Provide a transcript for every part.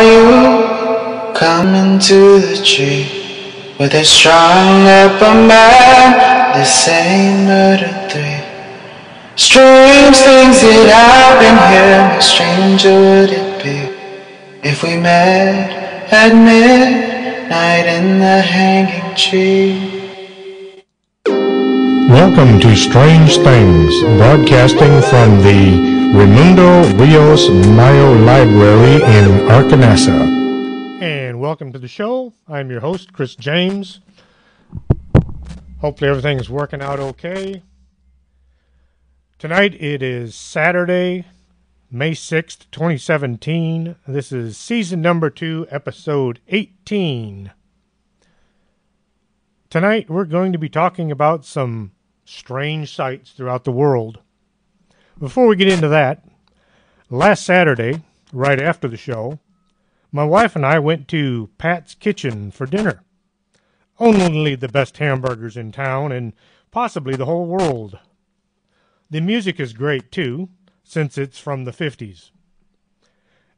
saw you coming to the tree with a strong upper man, the same murder three. Strange things that happen here, how stranger would it be if we met at midnight in the hanging tree? Welcome to Strange Things, broadcasting from the Raimundo Rios Mayo Library in Arkanasa. And welcome to the show. I'm your host, Chris James. Hopefully everything's working out okay. Tonight it is Saturday, May 6th, 2017. This is season number 2, episode 18. Tonight we're going to be talking about some strange sights throughout the world. Before we get into that, last Saturday, right after the show, my wife and I went to Pat's Kitchen for dinner. Only the best hamburgers in town and possibly the whole world. The music is great too, since it's from the 50s.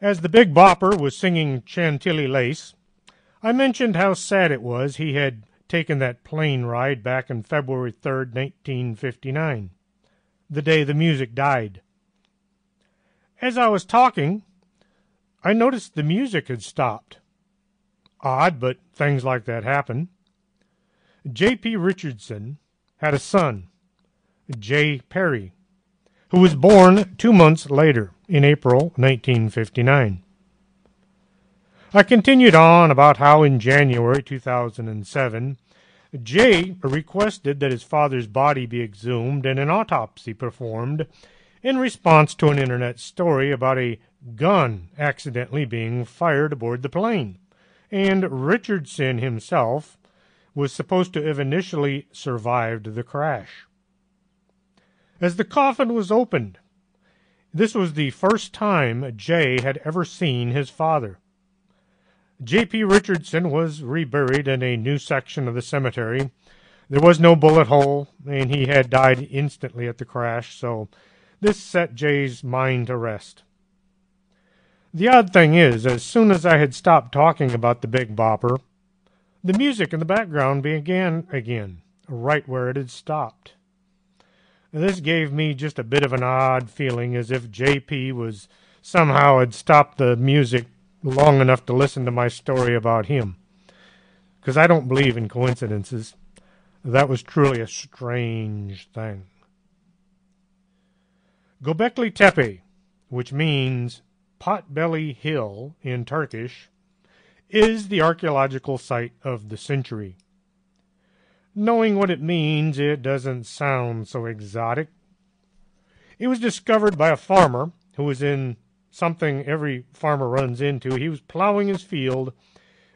As the Big Bopper was singing Chantilly Lace, I mentioned how sad it was he had taken that plane ride back on February 3rd, 1959, the day the music died. As I was talking, I noticed the music had stopped. Odd, but things like that happen. J.P. Richardson had a son, J. Perry, who was born 2 months later, in April 1959. I continued on about how in January 2007, Jay requested that his father's body be exhumed and an autopsy performed in response to an internet story about a gun accidentally being fired aboard the plane, and Richardson himself was supposed to have initially survived the crash. As the coffin was opened, this was the first time Jay had ever seen his father. J.P. Richardson was reburied in a new section of the cemetery. There was no bullet hole, and he had died instantly at the crash, so this set Jay's mind to rest. The odd thing is, as soon as I had stopped talking about the Big Bopper, the music in the background began again, right where it had stopped. This gave me just a bit of an odd feeling, as if J.P. was somehow had stopped the music long enough to listen to my story about him. Because I don't believe in coincidences. That was truly a strange thing. Göbekli Tepe, which means Potbelly Hill in Turkish, is the archaeological site of the century. Knowing what it means, it doesn't sound so exotic. It was discovered by a farmer who was in something every farmer runs into. He was plowing his field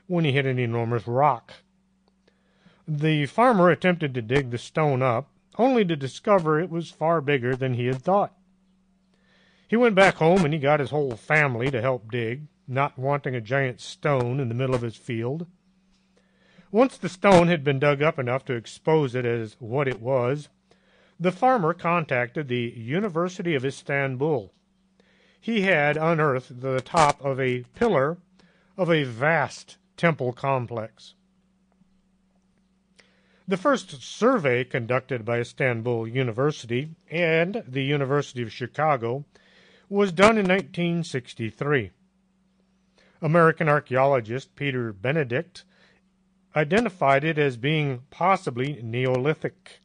when he hit an enormous rock. The farmer attempted to dig the stone up, only to discover it was far bigger than he had thought. He went back home and he got his whole family to help dig, not wanting a giant stone in the middle of his field. Once the stone had been dug up enough to expose it as what it was, the farmer contacted the University of Istanbul. He had unearthed the top of a pillar of a vast temple complex. The first survey conducted by Istanbul University and the University of Chicago was done in 1963. American archaeologist Peter Benedict identified it as being possibly Neolithic.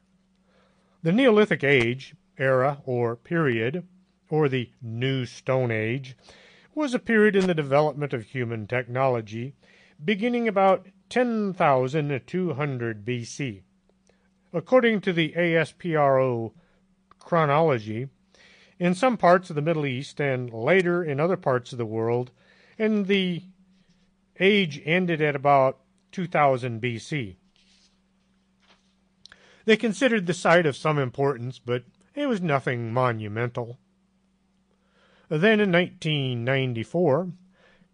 The Neolithic age, era, or period, or the New Stone Age, was a period in the development of human technology beginning about 10,200 BC. According to the ASPRO chronology, in some parts of the Middle East and later in other parts of the world, and the age ended at about 2000 BC. They considered the site of some importance, but it was nothing monumental. Then in 1994,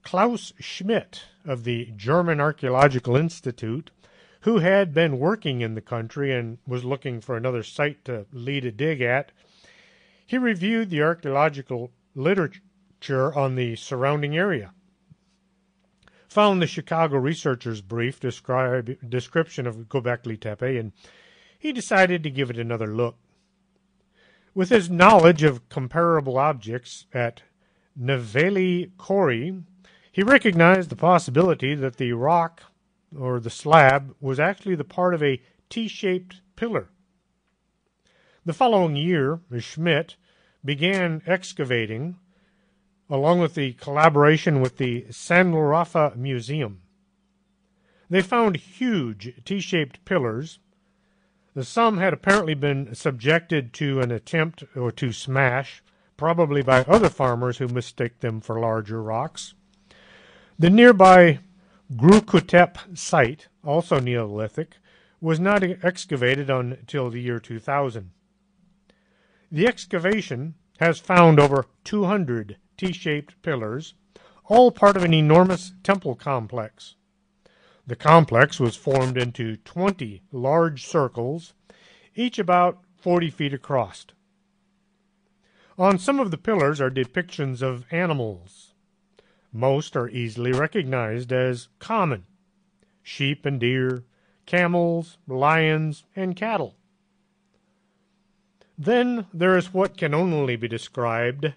Klaus Schmidt of the German Archaeological Institute, who had been working in the country and was looking for another site to lead a dig at, he reviewed the archaeological literature on the surrounding area. found the Chicago researcher's brief description of Göbekli Tepe, and he decided to give it another look. With his knowledge of comparable objects at Neveli Kori, he recognized the possibility that the rock, or the slab, was actually the part of a T-shaped pillar. The following year, Schmidt began excavating, along with the collaboration with the Sanlurfa Museum. They found huge T-shaped pillars. Some had apparently been subjected to an attempt or to smash, probably by other farmers who mistake them for larger rocks. The nearby Grukutep site, also Neolithic, was not excavated until the year 2000. The excavation has found over 200 T-shaped pillars, all part of an enormous temple complex. The complex was formed into 20 large circles, each about 40 feet across. On some of the pillars are depictions of animals. Most are easily recognized as common: sheep and deer, camels, lions, and cattle. Then there is what can only be described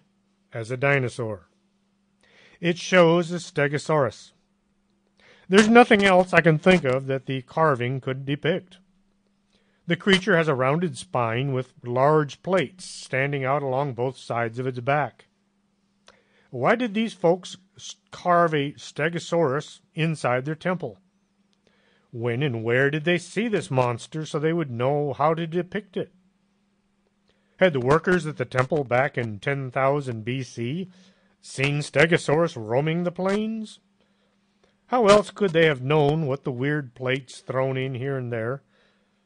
as a dinosaur. It shows a Stegosaurus. There's nothing else I can think of that the carving could depict. The creature has a rounded spine with large plates standing out along both sides of its back. Why did these folks carve a Stegosaurus inside their temple? When and where did they see this monster so they would know how to depict it? Had the workers at the temple back in 10,000 BC seen Stegosaurus roaming the plains? How else could they have known what the weird plates thrown in here and there?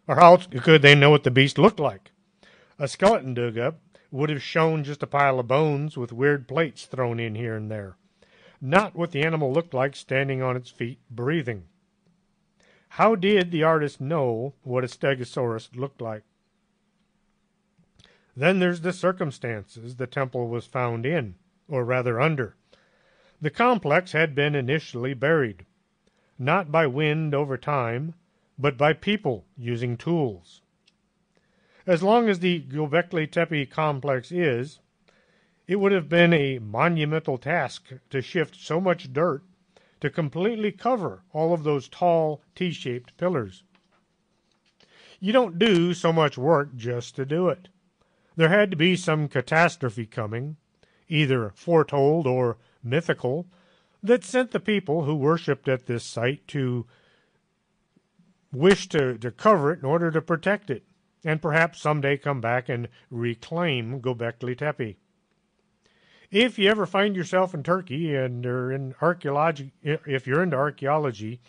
Or how else could they know what the beast looked like? A skeleton dug up would have shown just a pile of bones with weird plates thrown in here and there, not what the animal looked like standing on its feet, breathing. How did the artist know what a Stegosaurus looked like? Then there's the circumstances the temple was found in, or rather under. The complex had been initially buried, not by wind over time, but by people using tools. As long as the Göbekli Tepe complex is, it would have been a monumental task to shift so much dirt to completely cover all of those tall T-shaped pillars. You don't do so much work just to do it. There had to be some catastrophe coming, either foretold or mythical, that sent the people who worshipped at this site to wish to cover it in order to protect it, and perhaps someday come back and reclaim Göbekli Tepe. If you ever find yourself in Turkey and are in archaeology, if you're into archaeology,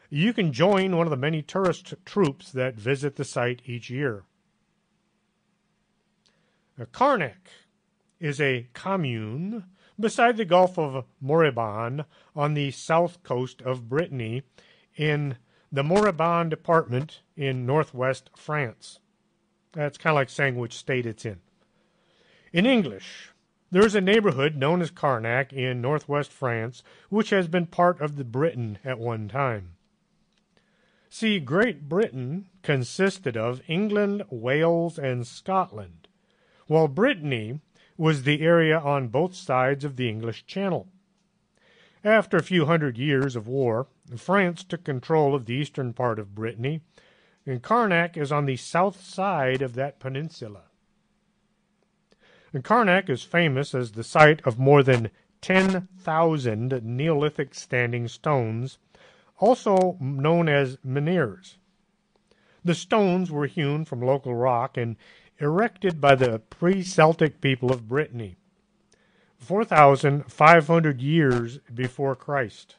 you can join one of the many tourist troops that visit the site each year. Karnak is a commune beside the Gulf of Morbihan on the south coast of Brittany in the Morbihan department in northwest France. That's kind of like saying which state it's in. In English, there is a neighborhood known as Karnak in northwest France, which has been part of the Britain at one time. See, Great Britain consisted of England, Wales, and Scotland, while Brittany was the area on both sides of the English Channel. After a few hundred years of war, France took control of the eastern part of Brittany, and Karnak is on the south side of that peninsula. And Karnak is famous as the site of more than 10,000 Neolithic standing stones, also known as menhirs. The stones were hewn from local rock and erected by the pre-Celtic people of Brittany, 4,500 years before Christ.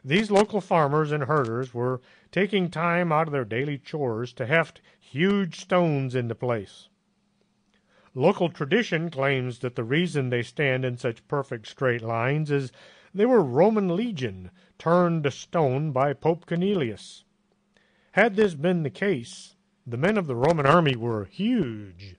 These local farmers and herders were taking time out of their daily chores to heft huge stones into place. Local tradition claims that the reason they stand in such perfect straight lines is they were Roman legion turned to stone by Pope Cornelius. Had this been the case, the men of the Roman army were huge.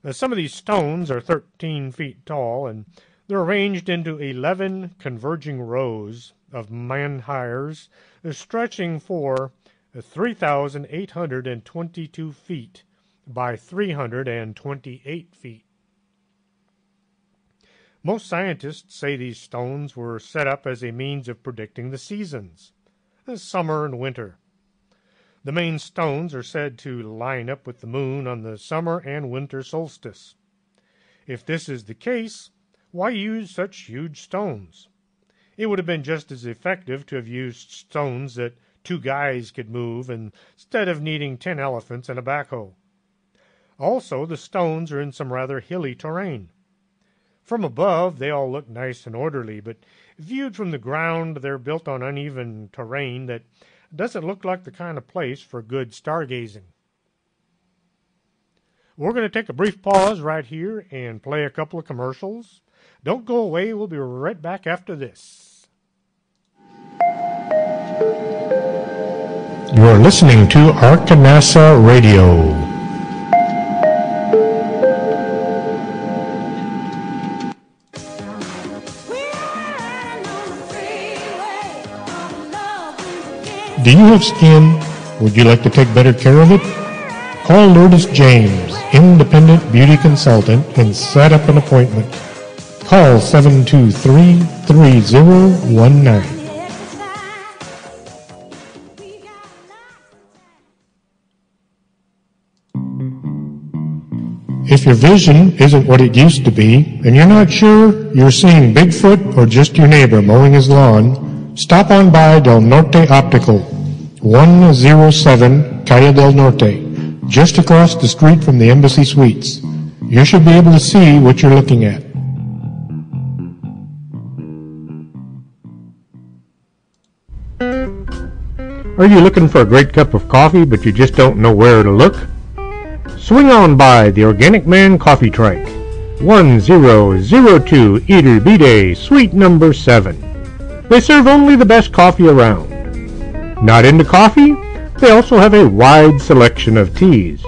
Now, some of these stones are 13 feet tall, and They're arranged into 11 converging rows of menhirs stretching for 3,822 feet by 328 feet. Most scientists say these stones were set up as a means of predicting the seasons, summer and winter. The main stones are said to line up with the moon on the summer and winter solstice. If this is the case, why use such huge stones? It would have been just as effective to have used stones that 2 guys could move instead of needing 10 elephants and a backhoe. Also, the stones are in some rather hilly terrain. From above, they all look nice and orderly, but viewed from the ground, they're built on uneven terrain that doesn't look like the kind of place for good stargazing. We're going to take a brief pause right here and play a couple of commercials. Don't go away. We'll be right back after this. You're listening to Arkanasa Radio. Do you have skin? Would you like to take better care of it? Call Lourdes James, independent beauty consultant, and set up an appointment. Call 723-3019. If your vision isn't what it used to be, and you're not sure you're seeing Bigfoot or just your neighbor mowing his lawn, stop on by Del Norte Optical, 107 Calle del Norte, just across the street from the Embassy Suites. You should be able to see what you're looking at. Are you looking for a great cup of coffee, but you just don't know where to look? Swing on by the Organic Man Coffee Trike, 1002 Iturbide, Suite number 7. They serve only the best coffee around. Not into coffee? They also have a wide selection of teas.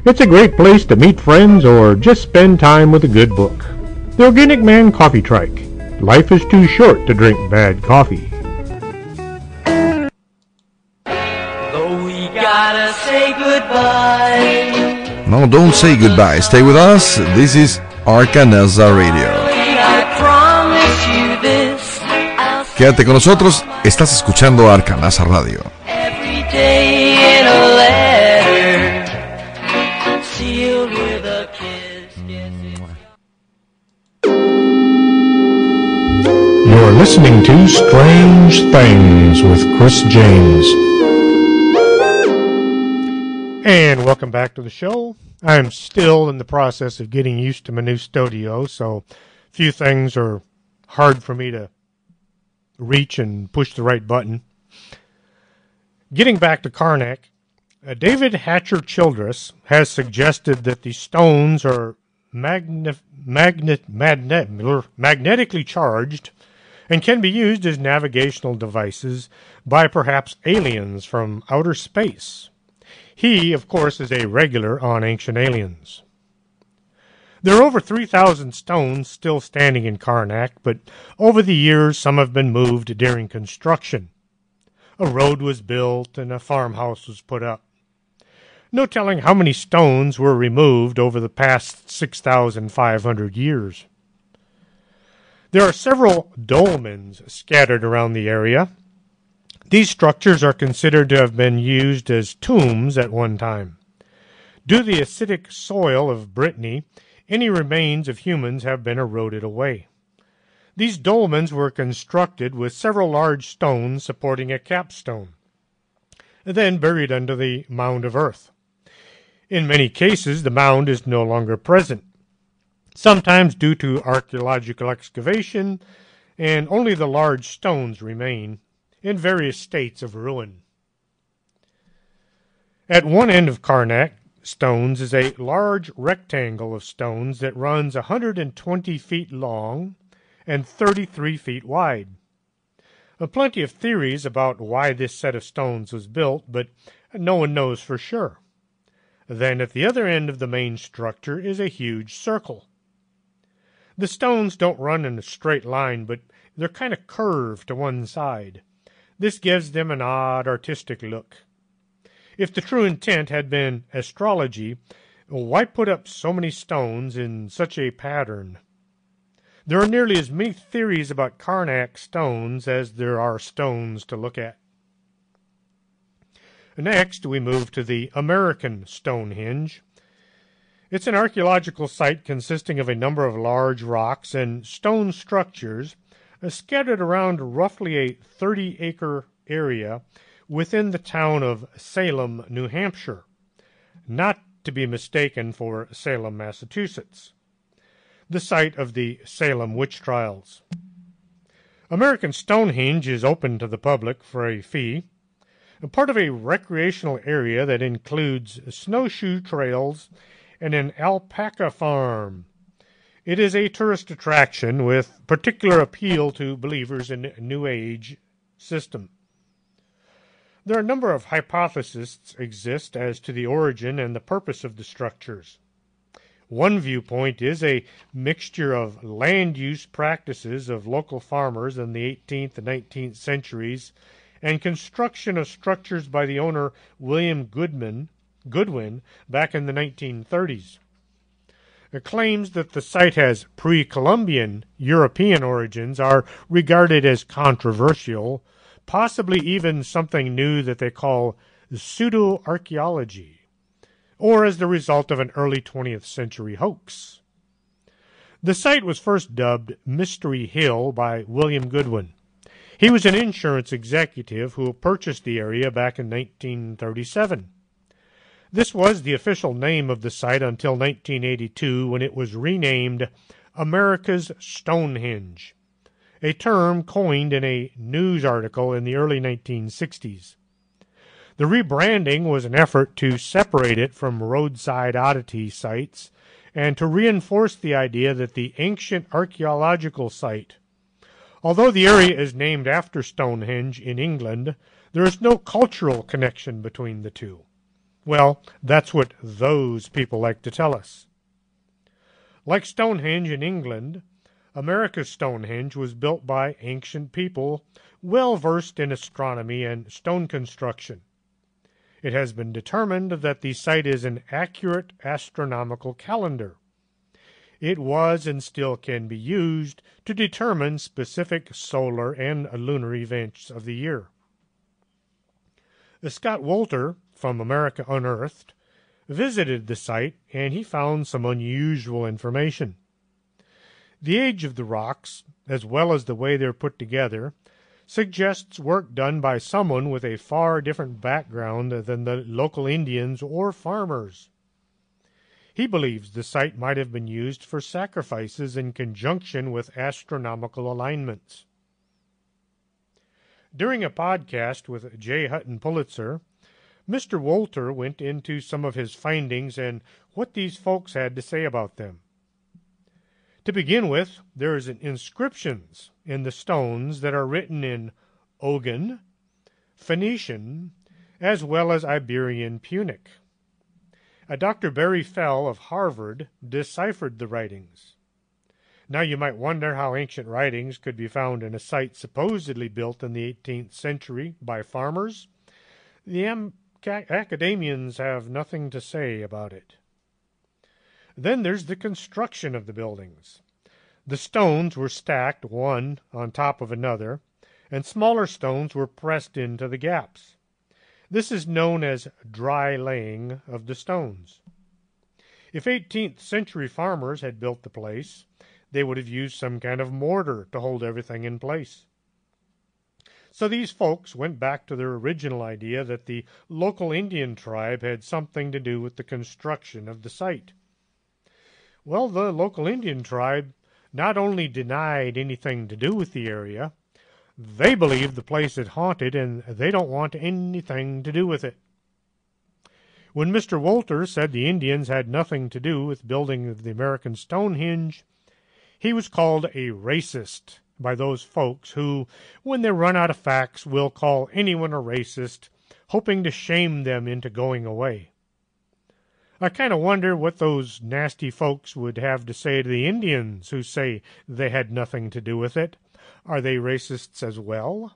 It's a great place to meet friends or just spend time with a good book. The Organic Man Coffee Trike. Life is too short to drink bad coffee. Though we gotta say goodbye. No, don't say goodbye. Stay with us. This is Arkanasa Radio. I promise you this. Quédate con nosotros. Estás escuchando Arkanasa Radio. Every day in a letter, sealed with a kiss. You're listening to Strange Things with Chris James. And welcome back to the show. I'm still in the process of getting used to my new studio, so a few things are hard for me to reach and push the right button. Getting back to Karnak, David Hatcher Childress has suggested that the stones are magnetically charged and can be used as navigational devices by perhaps aliens from outer space. He, of course, is a regular on Ancient Aliens. There are over 3,000 stones still standing in Karnak, but over the years some have been moved during construction. A road was built and a farmhouse was put up. No telling how many stones were removed over the past 6,500 years. There are several dolmens scattered around the area. These structures are considered to have been used as tombs at one time. Due to the acidic soil of Brittany, any remains of humans have been eroded away. These dolmens were constructed with several large stones supporting a capstone, then buried under the mound of earth. In many cases, the mound is no longer present, sometimes due to archaeological excavation, and only the large stones remain in various states of ruin. At one end of Karnak stones is a large rectangle of stones that runs 120 feet long and 33 feet wide. Plenty of theories about why this set of stones was built, but no one knows for sure. Then at the other end of the main structure is a huge circle. The stones don't run in a straight line, but they're kind of curved to one side. This gives them an odd artistic look. If the true intent had been astrology, why put up so many stones in such a pattern? There are nearly as many theories about Karnak stones as there are stones to look at. Next, we move to the American Stonehenge. It's an archaeological site consisting of a number of large rocks and stone structures scattered around roughly a 30-acre area within the town of Salem, New Hampshire, not to be mistaken for Salem, Massachusetts, the site of the Salem witch trials. American Stonehenge is open to the public for a fee, part of a recreational area that includes snowshoe trails and an alpaca farm. It is a tourist attraction with particular appeal to believers in New Age system. There are a number of hypotheses exist as to the origin and the purpose of the structures. One viewpoint is a mixture of land use practices of local farmers in the 18th and 19th centuries and construction of structures by the owner William Goodwin back in the 1930s. It claims that the site has pre-Columbian European origins are regarded as controversial, possibly even something new that they call pseudo-archaeology, or as the result of an early 20th century hoax. The site was first dubbed Mystery Hill by William Goodwin. He was an insurance executive who purchased the area back in 1937. This was the official name of the site until 1982, when it was renamed America's Stonehenge, a term coined in a news article in the early 1960s. The rebranding was an effort to separate it from roadside oddity sites and to reinforce the idea that the ancient archaeological site, although the area is named after Stonehenge in England, there is no cultural connection between the two. Well, that's what those people like to tell us. Like Stonehenge in England, America's Stonehenge was built by ancient people well versed in astronomy and stone construction. It has been determined that the site is an accurate astronomical calendar. It was and still can be used to determine specific solar and lunar events of the year. Scott Wolter, from America Unearthed, visited the site and he found some unusual information. The age of the rocks, as well as the way they're put together, suggests work done by someone with a far different background than the local Indians or farmers. He believes the site might have been used for sacrifices in conjunction with astronomical alignments. During a podcast with J. Hutton Pulitzer, Mr. Wolter went into some of his findings and what these folks had to say about them. To begin with, there is inscriptions in the stones that are written in Ogham, Phoenician, as well as Iberian Punic. Dr. Barry Fell of Harvard deciphered the writings. Now you might wonder how ancient writings could be found in a site supposedly built in the 18th century by farmers. The academians have nothing to say about it. Then there's the construction of the buildings. The stones were stacked one on top of another, and smaller stones were pressed into the gaps. This is known as dry laying of the stones. If 18th century farmers had built the place, they would have used some kind of mortar to hold everything in place. So these folks went back to their original idea that the local Indian tribe had something to do with the construction of the site. Well, the local Indian tribe not only denied anything to do with the area, they believe the place is haunted and they don't want anything to do with it. When Mr. Wolter said the Indians had nothing to do with building the American Stonehenge, he was called a racist by those folks who, when they run out of facts, will call anyone a racist, hoping to shame them into going away. I kind of wonder what those nasty folks would have to say to the Indians who say they had nothing to do with it. Are they racists as well?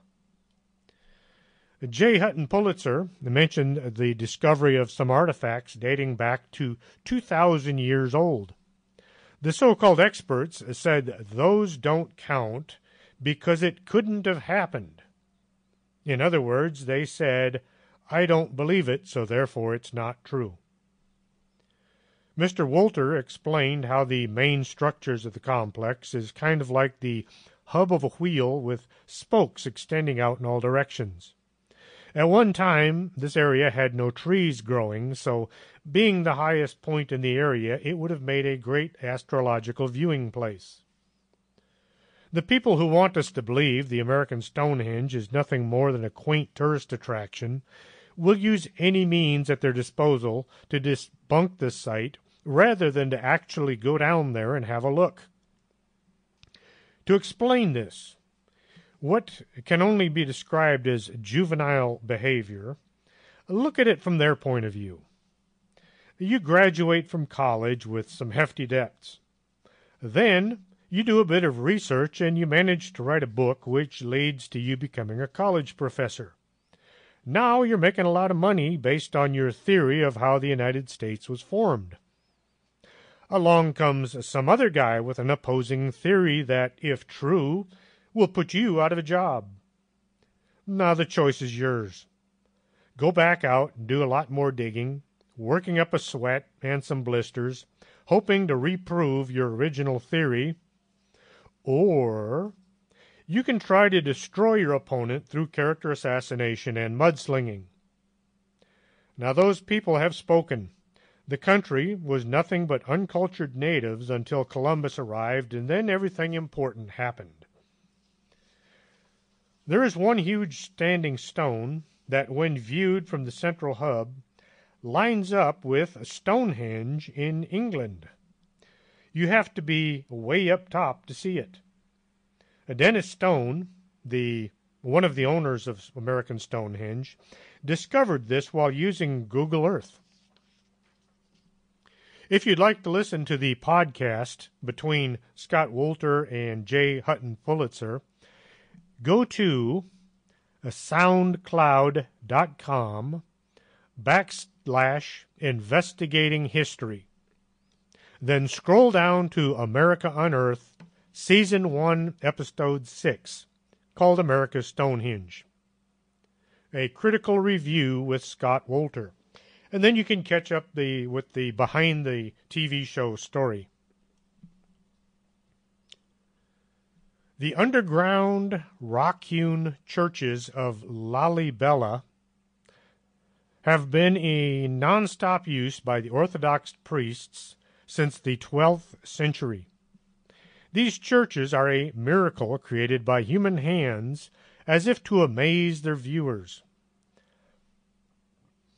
J. Hutton Pulitzer mentioned the discovery of some artifacts dating back to 2,000 years old. The so-called experts said those don't count because it couldn't have happened. In other words, they said, I don't believe it, so therefore it's not true. Mr. Wolter explained how the main structures of the complex is kind of like the hub of a wheel with spokes extending out in all directions. At one time, this area had no trees growing, so being the highest point in the area, it would have made a great astrological viewing place. The people who want us to believe the American Stonehenge is nothing more than a quaint tourist attraction will use any means at their disposal to debunk this site rather than to actually go down there and have a look. To explain this, what can only be described as juvenile behavior, look at it from their point of view. You graduate from college with some hefty debts. Then you do a bit of research and you manage to write a book which leads to you becoming a college professor. Now you're making a lot of money based on your theory of how the United States was formed. Along comes some other guy with an opposing theory that, if true, will put you out of a job. Now the choice is yours. Go back out and do a lot more digging, working up a sweat and some blisters, hoping to reprove your original theory, or you can try to destroy your opponent through character assassination and mudslinging. Now those people have spoken. The country was nothing but uncultured natives until Columbus arrived, and then everything important happened. There is one huge standing stone that, when viewed from the central hub, lines up with Stonehenge in England. You have to be way up top to see it. Dennis Stone, one of the owners of American Stonehenge, discovered this while using Google Earth. If you'd like to listen to the podcast between Scott Wolter and J. Hutton Pulitzer, go to soundcloud.com/investigating history. Then scroll down to America Unearthed, Season 1, Episode 6, called America's Stonehenge. A critical review with Scott Wolter. And then you can catch up with the behind the TV show story. The underground rock-hewn churches of Lalibela have been in non-stop use by the Orthodox priests since the 12th century. These churches are a miracle created by human hands as if to amaze their viewers.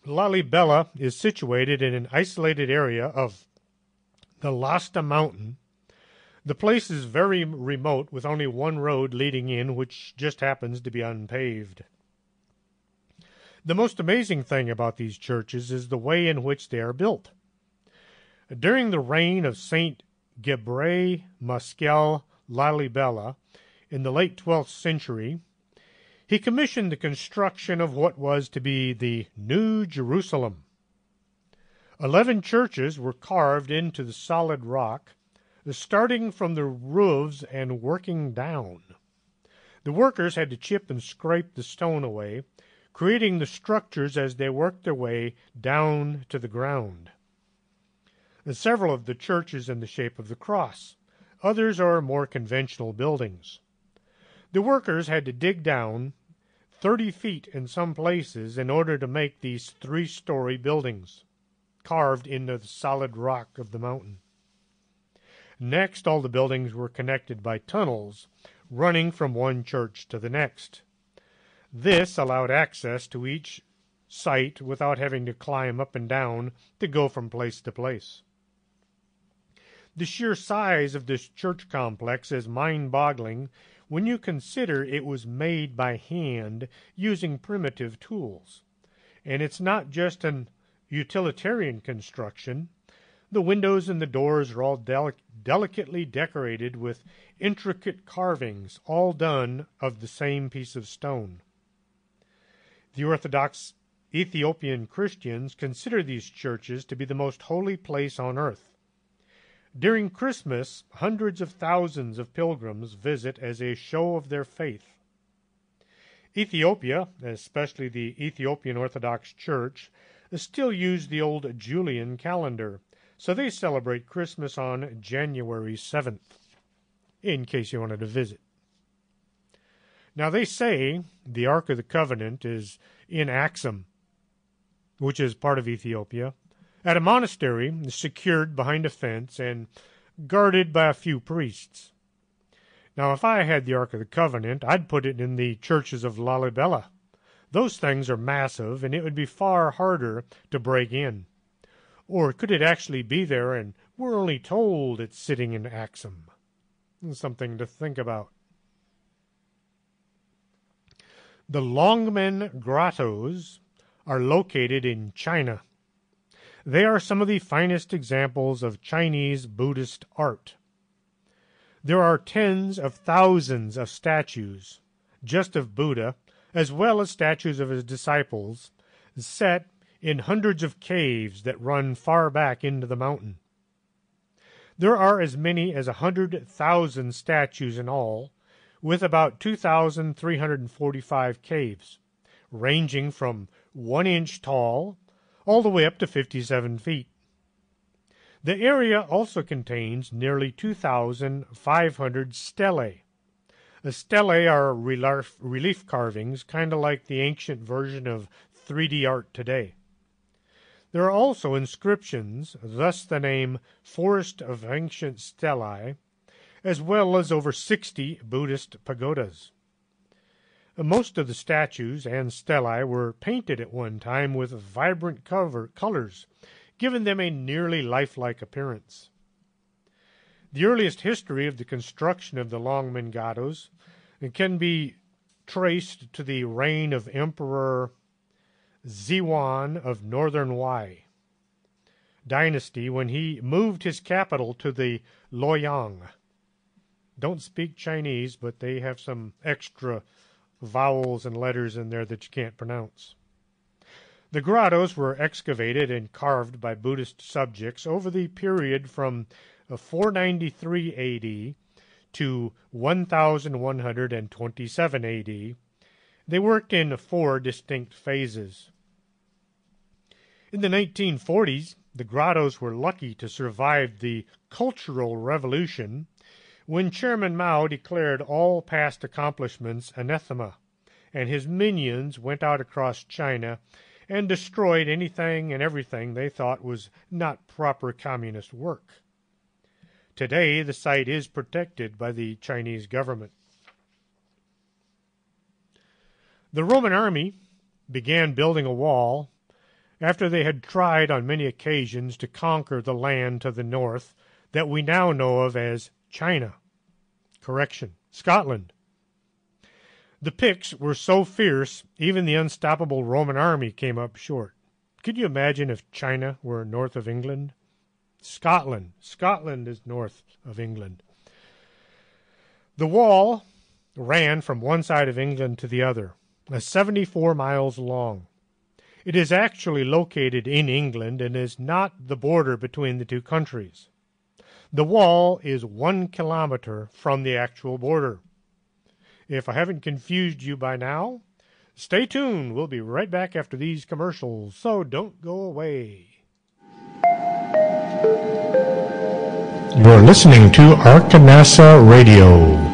Lalibela is situated in an isolated area of the Lasta Mountain. The place is very remote with only one road leading in, which just happens to be unpaved. The most amazing thing about these churches is the way in which they are built. During the reign of Saint Gebre Masquel Lalibela in the late 12th century, he commissioned the construction of what was to be the New Jerusalem. 11 churches were carved into the solid rock, starting from the roofs and working down. The workers had to chip and scrape the stone away, creating the structures as they worked their way down to the ground. Several of the churches in the shape of the cross. Others are more conventional buildings. The workers had to dig down 30 feet in some places in order to make these 3-story buildings, carved into the solid rock of the mountain. Next, all the buildings were connected by tunnels running from one church to the next. This allowed access to each site without having to climb up and down to go from place to place. The sheer size of this church complex is mind-boggling when you consider it was made by hand using primitive tools. And it's not just an utilitarian construction. The windows and the doors are all delicately decorated with intricate carvings, all done of the same piece of stone. The Orthodox Ethiopian Christians consider these churches to be the most holy place on earth. During Christmas, hundreds of thousands of pilgrims visit as a show of their faith. Ethiopia, especially the Ethiopian Orthodox Church, still use the old Julian calendar, so they celebrate Christmas on January 7th, in case you wanted to visit. Now they say the Ark of the Covenant is in Axum, which is part of Ethiopia, at a monastery secured behind a fence and guarded by a few priests. Now, if I had the Ark of the Covenant, I'd put it in the churches of Lalibela. Those things are massive, and it would be far harder to break in. Or could it actually be there, and we're only told it's sitting in Axum? Something to think about. The Longmen Grottos are located in China. They are some of the finest examples of Chinese Buddhist art. There are tens of thousands of statues, just of Buddha, as well as statues of his disciples, set in hundreds of caves that run far back into the mountain. There are as many as 100,000 statues in all, with about 2,345 caves, ranging from 1 inch tall all the way up to 57 feet. The area also contains nearly 2,500 stelae. The stelae are relief carvings, kind of like the ancient version of 3D art today. There are also inscriptions, thus the name Forest of Ancient Stelae, as well as over 60 Buddhist pagodas. Most of the statues and stelae were painted at one time with vibrant colors, giving them a nearly lifelike appearance. The earliest history of the construction of the Longmen Grottos can be traced to the reign of Emperor Zhiwan of Northern Wei dynasty when he moved his capital to the Luoyang. Don't speak Chinese, but they have some extra vowels and letters in there that you can't pronounce. The grottos were excavated and carved by Buddhist subjects over the period from 493 A.D. to 1127 A.D. They worked in 4 distinct phases. In the 1940s, the grottos were lucky to survive the Cultural Revolution, when Chairman Mao declared all past accomplishments anathema, and his minions went out across China and destroyed anything and everything they thought was not proper communist work. Today, the site is protected by the Chinese government. The Roman army began building a wall after they had tried on many occasions to conquer the land to the north that we now know of as China. Scotland. The Picts were so fierce, even the unstoppable Roman army came up short. Could you imagine if China were north of England? Scotland is north of England. The wall ran from one side of England to the other, 74 miles long. It is actually located in England and is not the border between the two countries. The wall is 1 kilometer from the actual border. If I haven't confused you by now, stay tuned. We'll be right back after these commercials, so don't go away. You're listening to Arkanasa Radio.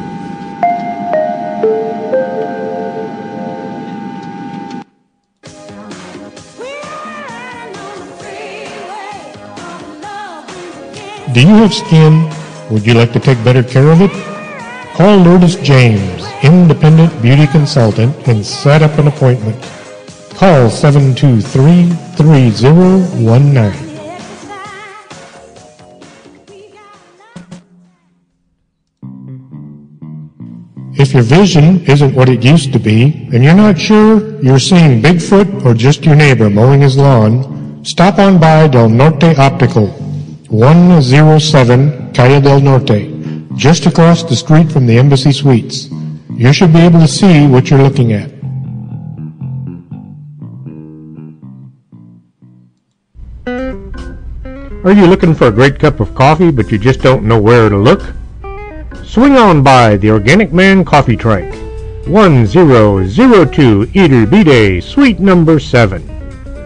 Do you have skin? Would you like to take better care of it? Call Lourdes James, independent beauty consultant, and set up an appointment. Call 723-3019. If your vision isn't what it used to be, and you're not sure you're seeing Bigfoot or just your neighbor mowing his lawn, stop on by Del Norte Optical, 107 Calle del Norte, just across the street from the Embassy Suites. You should be able to see what you're looking at. Are you looking for a great cup of coffee but you just don't know where to look? Swing on by the Organic Man Coffee Trike, 1002 Iturbide, Suite number 7.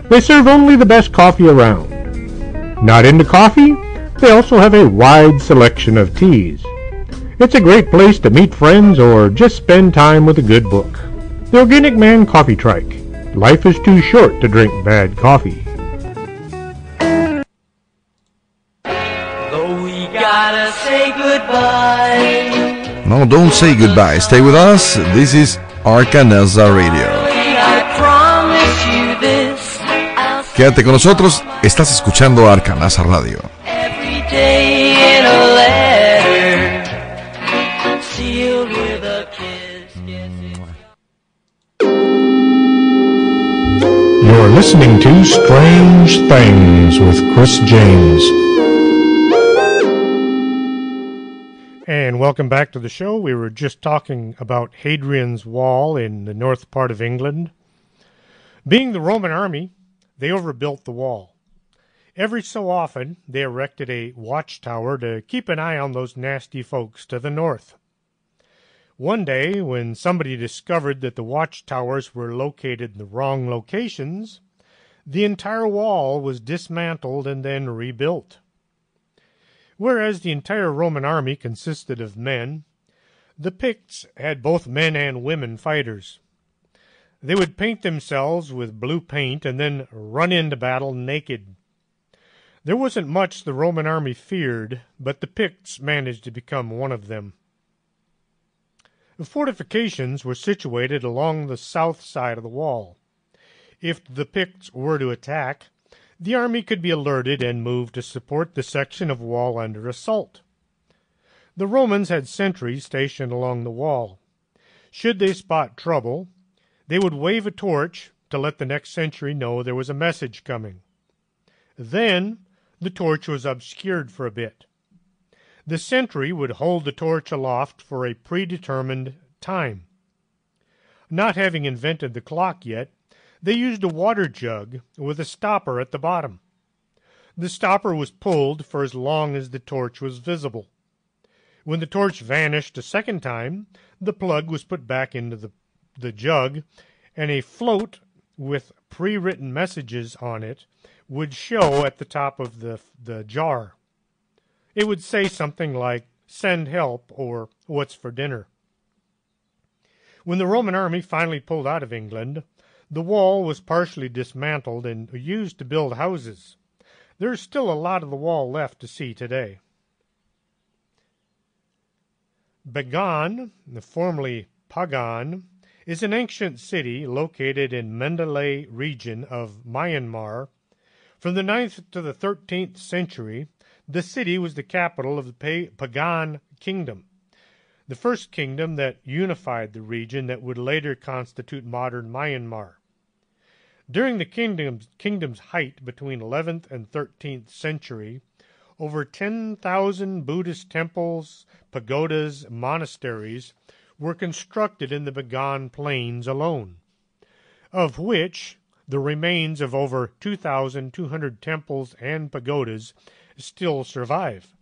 They serve only the best coffee around. Not into coffee? They also have a wide selection of teas. It's a great place to meet friends or just spend time with a good book. The Organic Man Coffee Trike. Life is too short to drink bad coffee. Though we gotta say goodbye. No, don't say goodbye. Stay with us. This is Arcanesa Radio. I promise you this. I'll Quédate con nosotros. Estás escuchando Arcanesa Radio. every day in a letter sealed with a kiss. Yes, You're listening to Strange Things with Chris James. And welcome back to the show. We were just talking about Hadrian's Wall in the north part of England. Being the Roman army, they overbuilt the wall. Every so often, they erected a watchtower to keep an eye on those nasty folks to the north. One day, when somebody discovered that the watchtowers were located in the wrong locations, the entire wall was dismantled and then rebuilt. Whereas the entire Roman army consisted of men, the Picts had both men and women fighters. They would paint themselves with blue paint and then run into battle naked. There wasn't much the Roman army feared, but the Picts managed to become one of them. The fortifications were situated along the south side of the wall. If the Picts were to attack, the army could be alerted and moved to support the section of wall under assault. The Romans had sentries stationed along the wall. Should they spot trouble, they would wave a torch to let the next sentry know there was a message coming. Then the torch was obscured for a bit. The sentry would hold the torch aloft for a predetermined time. Not having invented the clock yet, they used a water jug with a stopper at the bottom. The stopper was pulled for as long as the torch was visible. When the torch vanished a second time, the plug was put back into the jug, and a float with pre-written messages on it would show at the top of the jar. It would say something like, "Send help," or "What's for dinner?" When the Roman army finally pulled out of England, the wall was partially dismantled and used to build houses. There's still a lot of the wall left to see today. Bagan, formerly Pagan, is an ancient city located in Mandalay region of Myanmar. From the 9th to the 13th century, the city was the capital of the Pagan kingdom, the first kingdom that unified the region that would later constitute modern Myanmar. During the kingdom's height between 11th and 13th century, over 10,000 Buddhist temples, pagodas, monasteries were constructed in the Bagan plains alone, of which the remains of over 2,200 temples and pagodas still survive.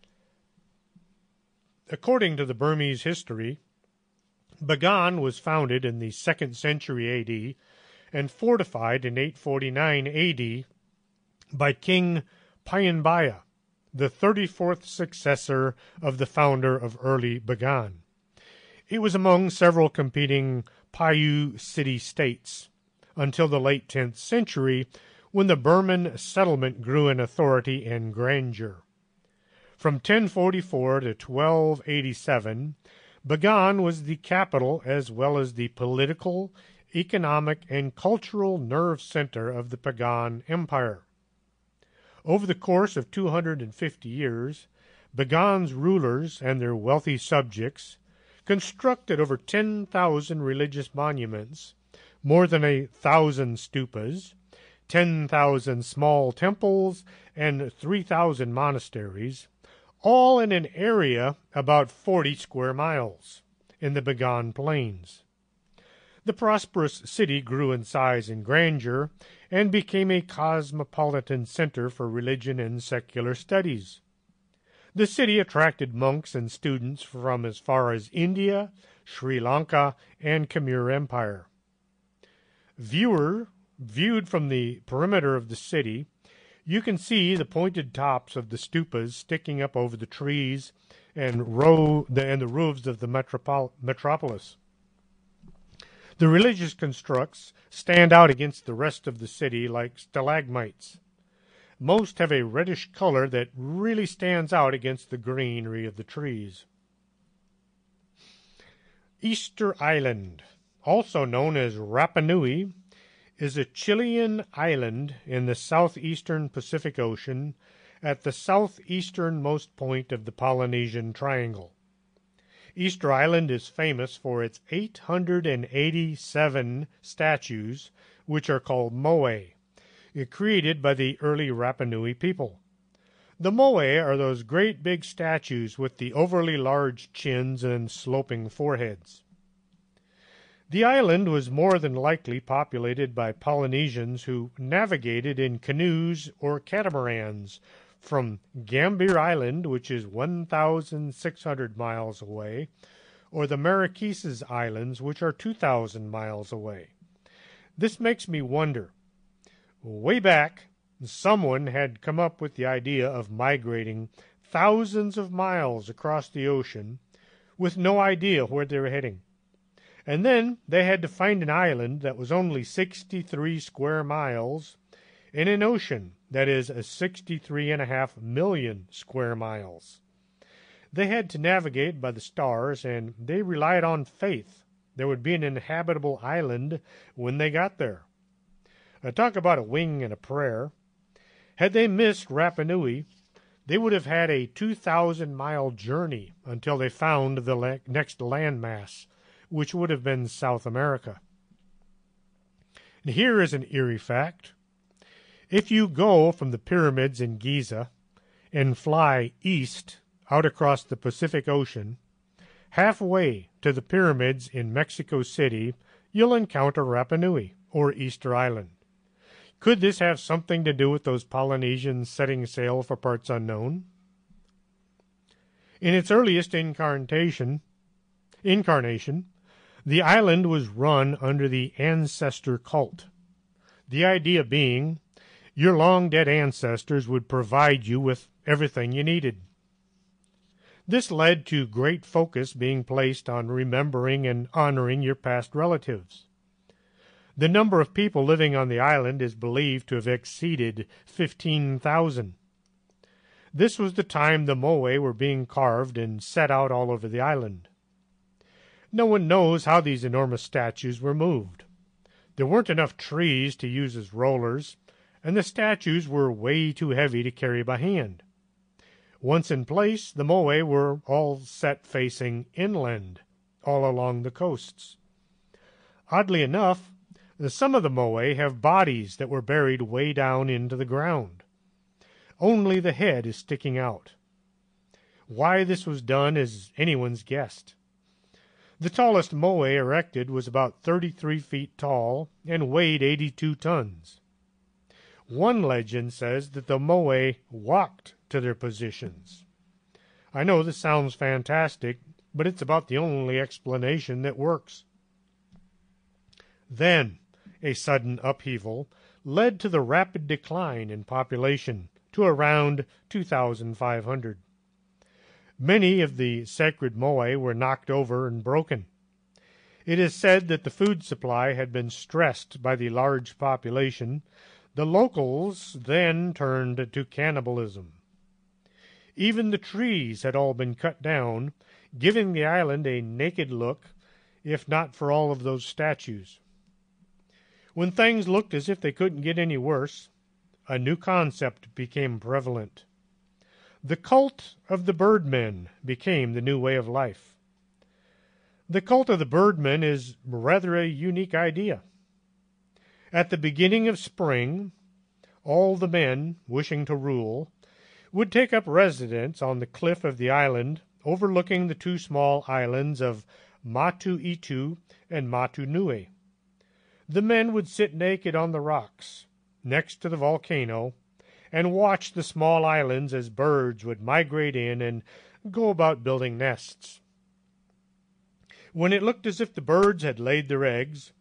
According to the Burmese history, Bagan was founded in the 2nd century A.D. and fortified in 849 A.D. by King Payanbaya, the 34th successor of the founder of early Bagan. It was among several competing Payu city-states until the late 10th century, when the Burman settlement grew in authority and grandeur. From 1044 to 1287, Bagan was the capital as well as the political, economic, and cultural nerve center of the Pagan Empire. Over the course of 250 years, Bagan's rulers and their wealthy subjects constructed over 10,000 religious monuments, more than 1,000 stupas, 10,000 small temples, and 3,000 monasteries, all in an area about 40 square miles in the Began Plains. The prosperous city grew in size and grandeur and became a cosmopolitan center for religion and secular studies. The city attracted monks and students from as far as India, Sri Lanka, and Khmer Empire. Viewed from the perimeter of the city, you can see the pointed tops of the stupas sticking up over the trees and the roofs of the metropolis. The religious constructs stand out against the rest of the city like stalagmites. Most have a reddish color that really stands out against the greenery of the trees. Easter Island, also known as Rapa Nui, is a Chilean island in the southeastern Pacific Ocean at the southeasternmost point of the Polynesian Triangle. Easter Island is famous for its 887 statues, which are called moe, created by the early Rapa Nui people. The moe are those great big statues with the overly large chins and sloping foreheads. The island was more than likely populated by Polynesians who navigated in canoes or catamarans from Gambier Island, which is 1,600 miles away, or the Marquesas Islands, which are 2,000 miles away. This makes me wonder. Way back, someone had come up with the idea of migrating thousands of miles across the ocean with no idea where they were heading. And then they had to find an island that was only 63 square miles in an ocean that is 63.5 million square miles. They had to navigate by the stars, and they relied on faith there would be an inhabitable island when they got there. Talk about a wing and a prayer. Had they missed Rapa Nui, they would have had a 2,000-mile journey until they found the next landmass, which would have been South America. And here is an eerie fact. If you go from the pyramids in Giza and fly east out across the Pacific Ocean, halfway to the pyramids in Mexico City, you'll encounter Rapa Nui, or Easter Island. Could this have something to do with those Polynesians setting sail for parts unknown? In its earliest incarnation, the island was run under the ancestor cult, the idea being your long-dead ancestors would provide you with everything you needed. This led to great focus being placed on remembering and honoring your past relatives. The number of people living on the island is believed to have exceeded 15,000. This was the time the moe were being carved and set out all over the island. No one knows how these enormous statues were moved. There weren't enough trees to use as rollers, and the statues were way too heavy to carry by hand. Once in place, the moe were all set facing inland, all along the coasts. Oddly enough, some of the moe have bodies that were buried way down into the ground. Only the head is sticking out. Why this was done is anyone's guess. The tallest moe erected was about 33 feet tall and weighed 82 tons. One legend says that the moe walked to their positions. I know this sounds fantastic, but it's about the only explanation that works. Then, a sudden upheaval led to the rapid decline in population to around 2,500. Many of the sacred moe were knocked over and broken. It is said that the food supply had been stressed by the large population. The locals then turned to cannibalism. Even the trees had all been cut down, giving the island a naked look, if not for all of those statues. When things looked as if they couldn't get any worse, a new concept became prevalent. The cult of the Birdmen became the new way of life. The cult of the Birdmen is rather a unique idea. At the beginning of spring, all the men wishing to rule would take up residence on the cliff of the island overlooking the two small islands of Matu Itu and Matu Nui. The men would sit naked on the rocks next to the volcano and watch the small islands as birds would migrate in and go about building nests. When it looked as if the birds had laid their eggs,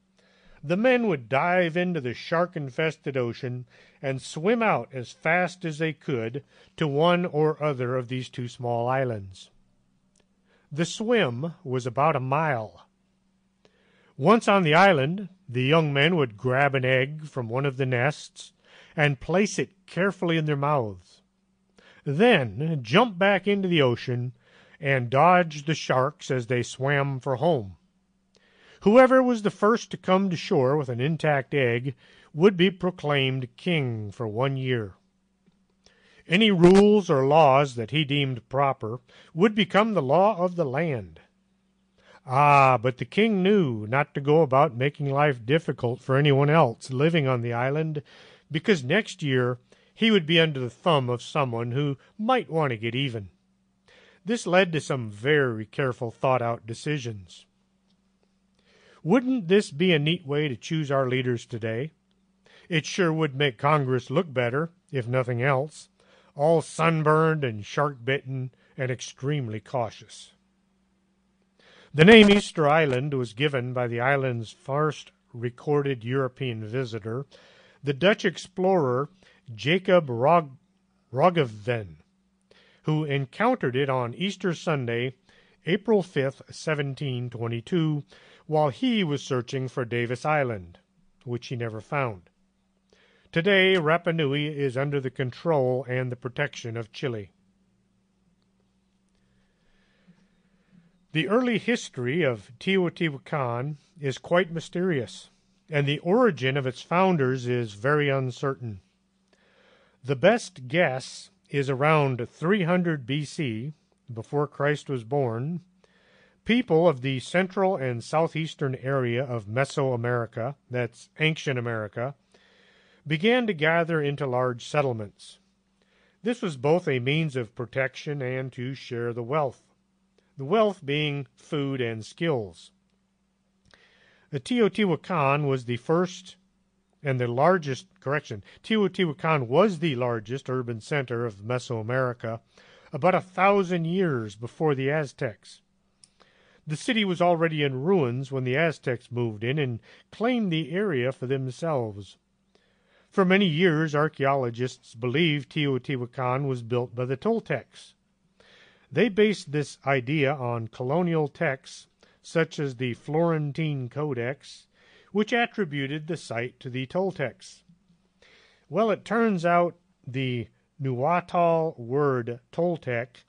the men would dive into the shark-infested ocean and swim out as fast as they could to one or other of these two small islands. The swim was about a mile. Once on the island, the young men would grab an egg from one of the nests and place it carefully in their mouths. Then jump back into the ocean and dodge the sharks as they swam for home. Whoever was the first to come to shore with an intact egg would be proclaimed king for 1 year. Any rules or laws that he deemed proper would become the law of the land. But the king knew not to go about making life difficult for anyone else living on the island, because next year he would be under the thumb of someone who might want to get even. This led to some very careful, thought-out decisions. Wouldn't this be a neat way to choose our leaders today? It sure would make Congress look better, if nothing else, all sunburned and shark-bitten and extremely cautious. The name Easter Island was given by the island's first recorded European visitor, the Dutch explorer Jacob Roggeveen, who encountered it on Easter Sunday, April 5th, 1722, while he was searching for Davis Island, which he never found. Today, Rapa Nui is under the control and the protection of Chile. The early history of Teotihuacan is quite mysterious, and the origin of its founders is very uncertain. The best guess is around 300 BC, before Christ was born. People of the central and southeastern area of Mesoamerica, that's ancient America, began to gather into large settlements. This was both a means of protection and to share the wealth being food and skills. The Teotihuacan was the first and the largest, Teotihuacan was the largest urban center of Mesoamerica about 1,000 years before the Aztecs. The city was already in ruins when the Aztecs moved in and claimed the area for themselves. For many years, archaeologists believed Teotihuacan was built by the Toltecs. They based this idea on colonial texts such as the Florentine Codex, which attributed the site to the Toltecs. Well, it turns out the Nahuatl word Toltec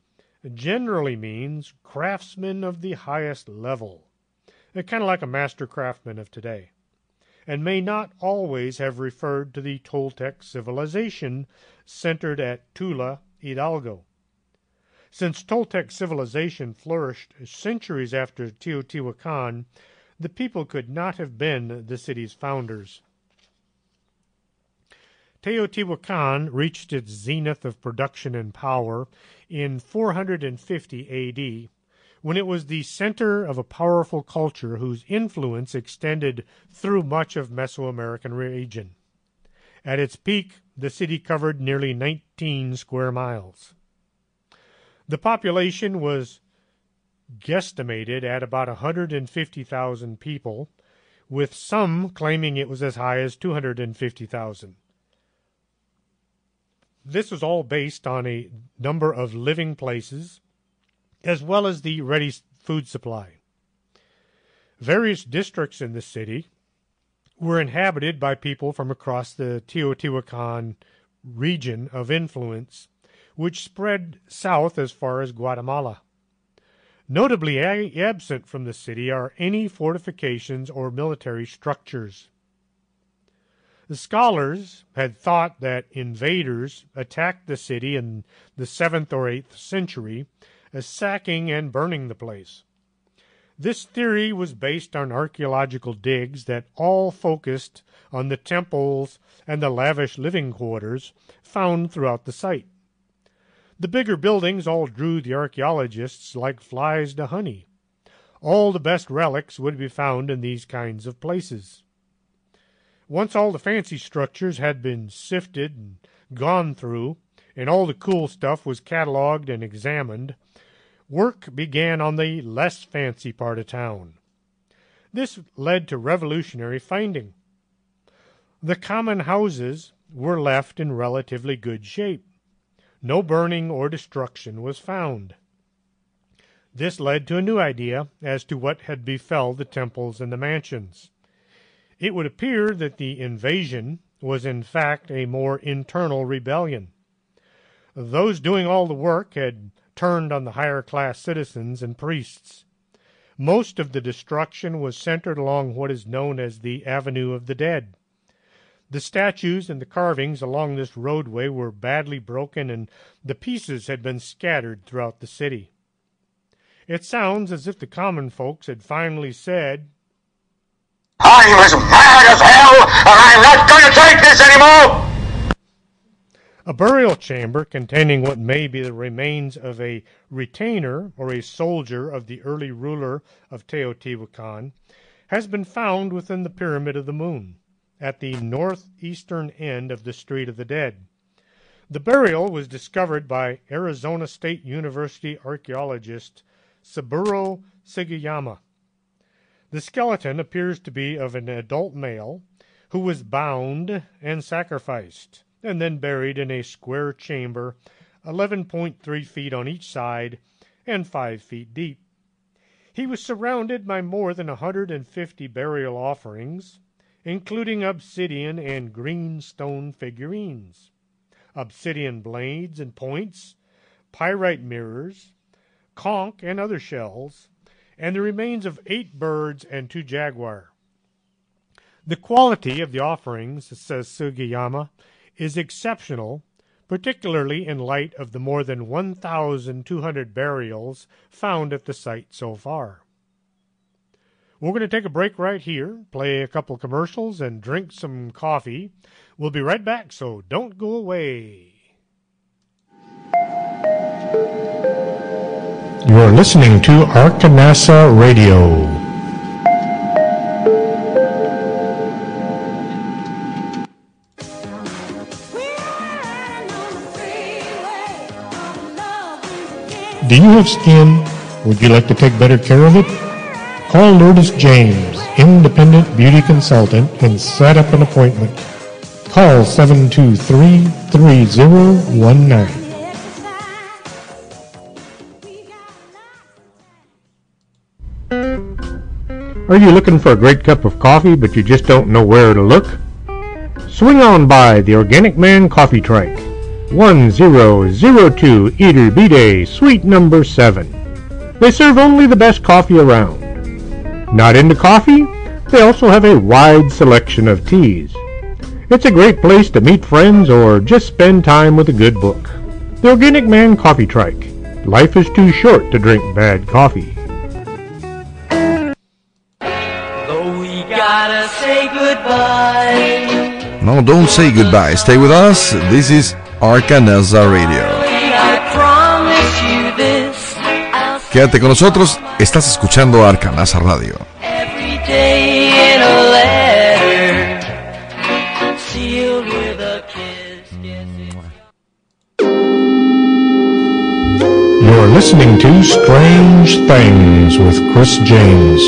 generally means craftsman of the highest level. They're kind of like a master craftsman of today, and may not always have referred to the Toltec civilization centered at Tula, Hidalgo. Since Toltec civilization flourished centuries after Teotihuacan, the people could not have been the city's founders. Teotihuacan reached its zenith of production and power in 450 A.D., when it was the center of a powerful culture whose influence extended through much of Mesoamerican region. At its peak, the city covered nearly 19 square miles. The population was guesstimated at about 150,000 people, with some claiming it was as high as 250,000. This was all based on a number of living places, as well as the ready food supply. Various districts in the city were inhabited by people from across the Teotihuacan region of influence, which spread south as far as Guatemala. Notably absent from the city are any fortifications or military structures. The scholars had thought that invaders attacked the city in the 7th or 8th century, sacking and burning the place. This theory was based on archaeological digs that all focused on the temples and the lavish living quarters found throughout the site. The bigger buildings all drew the archaeologists like flies to honey. All the best relics would be found in these kinds of places. Once all the fancy structures had been sifted and gone through, and all the cool stuff was cataloged and examined, work began on the less fancy part of town. This led to revolutionary finding. The common houses were left in relatively good shape. No burning or destruction was found. This led to a new idea as to what had befell the temples and the mansions. It would appear that the invasion was in fact a more internal rebellion. Those doing all the work had turned on the higher class citizens and priests. Most of the destruction was centered along what is known as the Avenue of the Dead. The statues and the carvings along this roadway were badly broken, and the pieces had been scattered throughout the city. It sounds as if the common folks had finally said, I'm as mad as hell, and I'm not going to take this anymore! A burial chamber containing what may be the remains of a retainer or a soldier of the early ruler of Teotihuacan has been found within the Pyramid of the Moon, at the northeastern end of the Street of the Dead. The burial was discovered by Arizona State University archaeologist Saburo Sugiyama. The skeleton appears to be of an adult male who was bound and sacrificed, and then buried in a square chamber 11.3 feet on each side and 5 feet deep. He was surrounded by more than 150 burial offerings, including obsidian and green stone figurines, obsidian blades and points, pyrite mirrors, conch and other shells, and the remains of 8 birds and 2 jaguar. The quality of the offerings, says Sugiyama, is exceptional, particularly in light of the more than 1,200 burials found at the site so far. We're going to take a break right here, play a couple commercials, and drink some coffee. We'll be right back, so don't go away. You're listening to Arkanasa Radio. Do you have skin? Would you like to take better care of it? Call Lourdes James, independent beauty consultant, and set up an appointment. Call 723-3019. Are you looking for a great cup of coffee, but you just don't know where to look? Swing on by the Organic Man Coffee Trike, 1002 Iturbide, Suite number 7. They serve only the best coffee around. Not into coffee? They also have a wide selection of teas. It's a great place to meet friends or just spend time with a good book. The Organic Man Coffee Trike. Life is too short to drink bad coffee. Though we gotta say goodbye. No, don't say goodbye. Stay with us. This is Arkanasa Radio. I promise you this. I'll Quédate con nosotros. Estás escuchando Arkanasa Radio. every day in a letter, sealed with a kiss. Yes, You're listening to Strange Things with Chris James.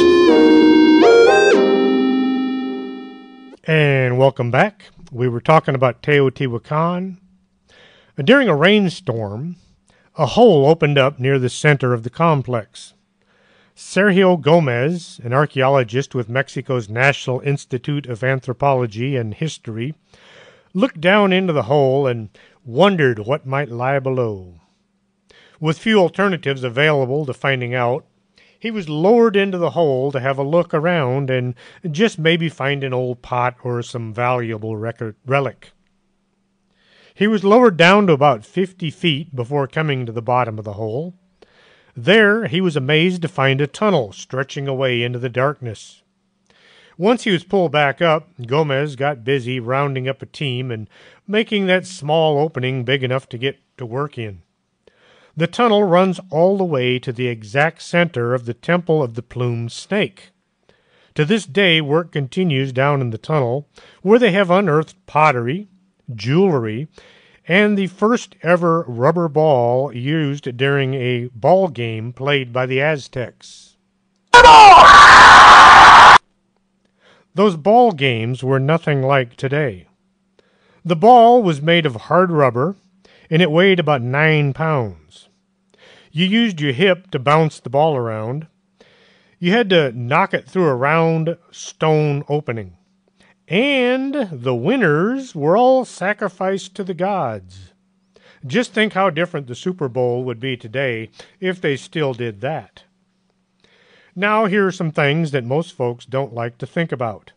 And welcome back. We were talking about Teotihuacan. During a rainstorm, a hole opened up near the center of the complex. Sergio Gomez, an archaeologist with Mexico's National Institute of Anthropology and History, looked down into the hole and wondered what might lie below. With few alternatives available to finding out, he was lowered into the hole to have a look around and just maybe find an old pot or some valuable relic. He was lowered down to about 50 feet before coming to the bottom of the hole. There he was amazed to find a tunnel stretching away into the darkness. Once he was pulled back up, Gomez got busy rounding up a team and making that small opening big enough to get to work in. The tunnel runs all the way to the exact center of the Temple of the Plumed Snake. To this day, work continues down in the tunnel, where they have unearthed pottery, jewelry, and the first ever rubber ball used during a ball game played by the Aztecs. Those ball games were nothing like today. The ball was made of hard rubber, and it weighed about 9 pounds. You used your hip to bounce the ball around. You had to knock it through a round stone opening. And the winners were all sacrificed to the gods. Just think how different the Super Bowl would be today if they still did that. Now here are some things that most folks don't like to think about.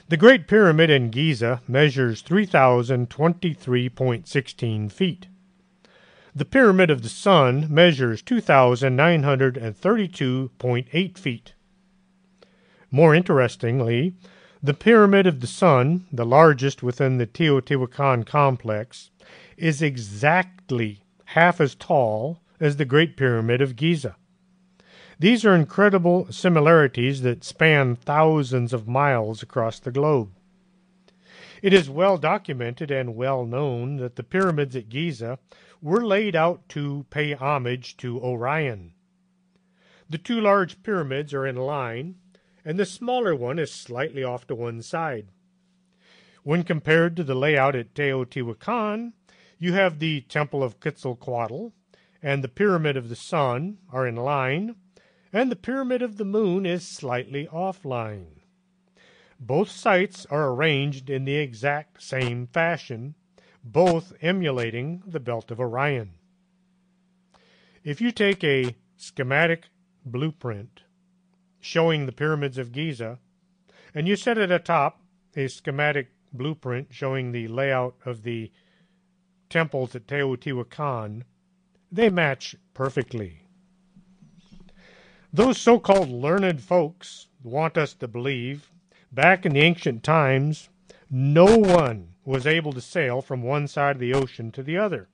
The Great Pyramid in Giza measures 3,023.16 feet. The Pyramid of the Sun measures 2,932.8 feet. More interestingly, the Pyramid of the Sun, the largest within the Teotihuacan complex, is exactly half as tall as the Great Pyramid of Giza. These are incredible similarities that span thousands of miles across the globe. It is well documented and well known that the pyramids at Giza were laid out to pay homage to Orion. The two large pyramids are in line, and the smaller one is slightly off to one side. When compared to the layout at Teotihuacan, you have the Temple of Quetzalcoatl and the Pyramid of the Sun are in line, and the Pyramid of the Moon is slightly offline. Both sites are arranged in the exact same fashion, both emulating the Belt of Orion. If you take a schematic blueprint showing the pyramids of Giza, and you set it atop a schematic blueprint showing the layout of the temples at Teotihuacan, they match perfectly. Those so-called learned folks want us to believe back in the ancient times, no one was able to sail from one side of the ocean to the other.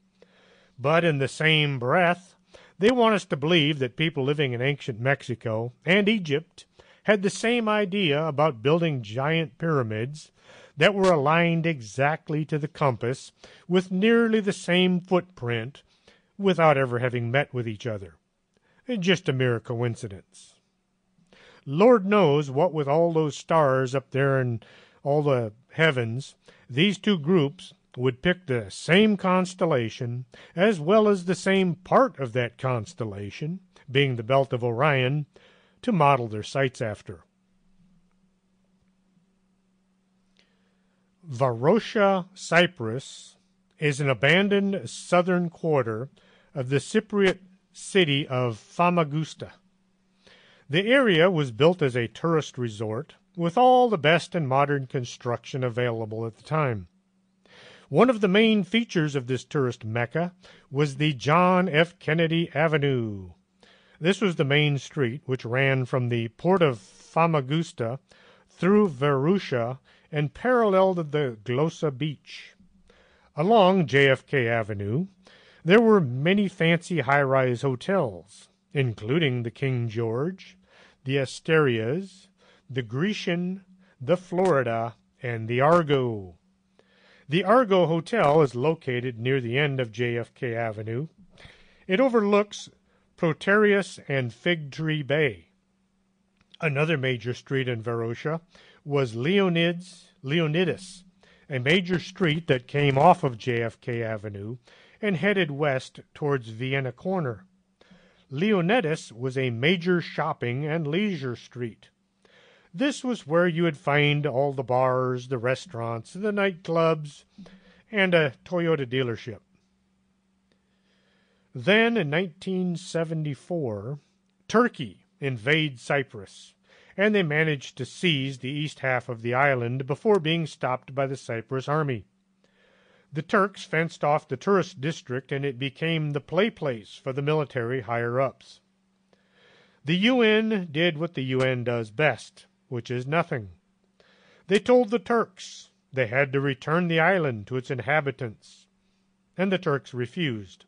But in the same breath, they want us to believe that people living in ancient Mexico and Egypt had the same idea about building giant pyramids that were aligned exactly to the compass with nearly the same footprint without ever having met with each other. Just a mere coincidence. Lord knows what with all those stars up there in all the heavens, these two groups would pick the same constellation as well as the same part of that constellation, being the Belt of Orion, to model their sites after. Varosha, Cyprus, is an abandoned southern quarter of the Cypriot city of Famagusta. The area was built as a tourist resort with all the best and modern construction available at the time. One of the main features of this tourist mecca was the John F. Kennedy Avenue. This was the main street which ran from the port of Famagusta through Varosha and paralleled the Glosa Beach. Along JFK Avenue, there were many fancy high-rise hotels, including the King George, the Asterias, the Grecian, the Florida, and the Argo. The Argo Hotel is located near the end of JFK Avenue. It overlooks Proterius and Fig Tree Bay. Another major street in Varosha was Leonidas, a major street that came off of JFK Avenue and headed west towards Vienna Corner. Leonidas was a major shopping and leisure street. This was where you would find all the bars, the restaurants, the nightclubs, and a Toyota dealership. Then, in 1974, Turkey invades Cyprus, and they managed to seize the east half of the island before being stopped by the Cyprus army. The Turks fenced off the tourist district and it became the play place for the military higher-ups. The UN did what the UN does best, which is nothing. They told the Turks they had to return the island to its inhabitants, and the Turks refused.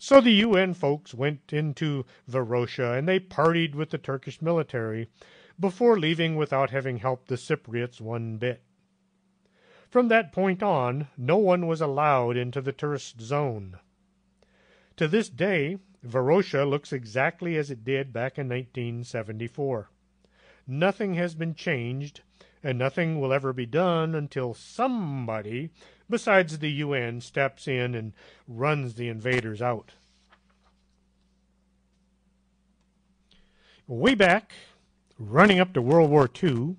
So the UN folks went into Varosha and they partied with the Turkish military before leaving without having helped the Cypriots one bit. From that point on, no one was allowed into the tourist zone. To this day, Varosha looks exactly as it did back in 1974. Nothing has been changed, and nothing will ever be done until somebody besides the UN steps in and runs the invaders out. Way back, running up to World War II,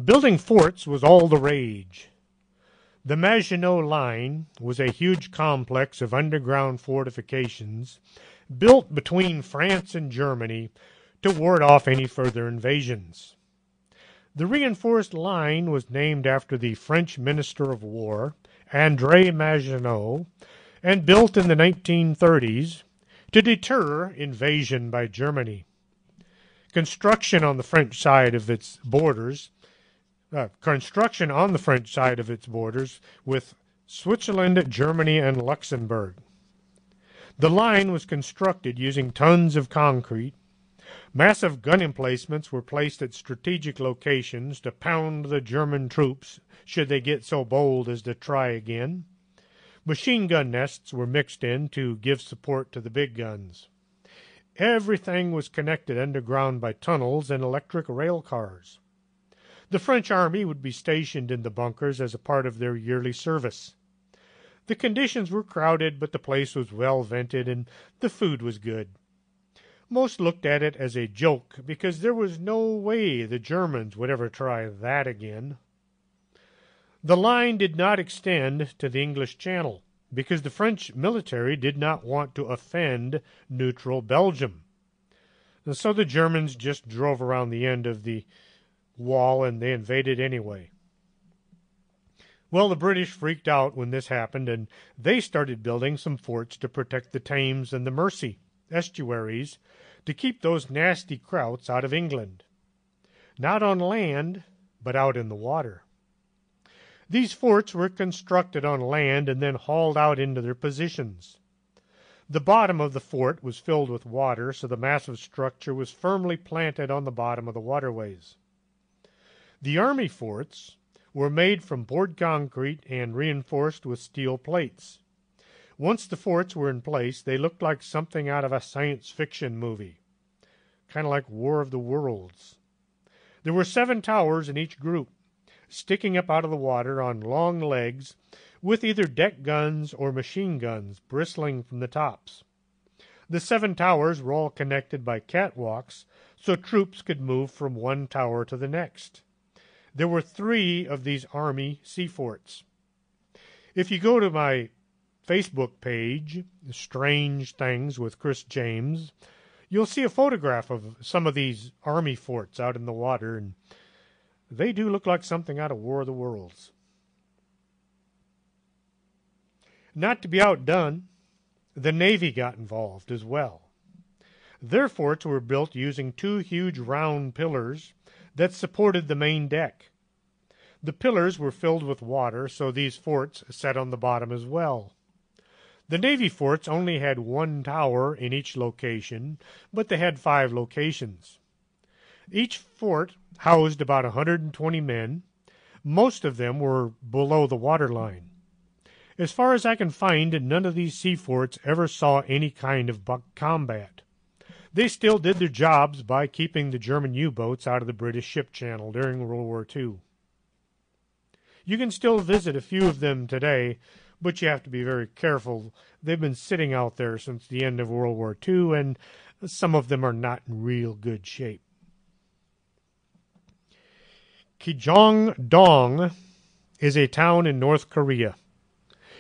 building forts was all the rage. The Maginot Line was a huge complex of underground fortifications built between France and Germany to ward off any further invasions. The reinforced line was named after the French Minister of War, André Maginot, and built in the 1930s to deter invasion by Germany. Construction on the French side of its borders with Switzerland, Germany, and Luxembourg. The line was constructed using tons of concrete. Massive gun emplacements were placed at strategic locations to pound the German troops should they get so bold as to try again. Machine gun nests were mixed in to give support to the big guns. Everything was connected underground by tunnels and electric rail cars. The French army would be stationed in the bunkers as a part of their yearly service. The conditions were crowded, but the place was well vented and the food was good. Most looked at it as a joke because there was no way the Germans would ever try that again. The line did not extend to the English Channel because the French military did not want to offend neutral Belgium. And so the Germans just drove around the end of the wall and they invaded anyway. Well, the British freaked out when this happened and they started building some forts to protect the Thames and the Mersey estuaries to keep those nasty krauts out of England. Not on land, but out in the water. These forts were constructed on land and then hauled out into their positions. The bottom of the fort was filled with water, so the massive structure was firmly planted on the bottom of the waterways. The army forts were made from poured concrete and reinforced with steel plates. Once the forts were in place, they looked like something out of a science fiction movie, kind of like War of the Worlds. There were 7 towers in each group, sticking up out of the water on long legs with either deck guns or machine guns bristling from the tops. The 7 towers were all connected by catwalks so troops could move from one tower to the next. There were 3 of these Army sea forts. If you go to my Facebook page, Strange Things with Chris James, you'll see a photograph of some of these Army forts out in the water, and they do look like something out of War of the Worlds. Not to be outdone, the Navy got involved as well. Their forts were built using 2 huge round pillars that supported the main deck. The pillars were filled with water, so these forts sat on the bottom as well. The Navy forts only had 1 tower in each location, but they had 5 locations. Each fort housed about 120 men. Most of them were below the waterline. As far as I can find, none of these sea forts ever saw any kind of combat. They still did their jobs by keeping the German U-boats out of the British ship channel during World War II. You can still visit a few of them today, but you have to be very careful. They've been sitting out there since the end of World War II, and some of them are not in real good shape. Kijong-dong is a town in North Korea.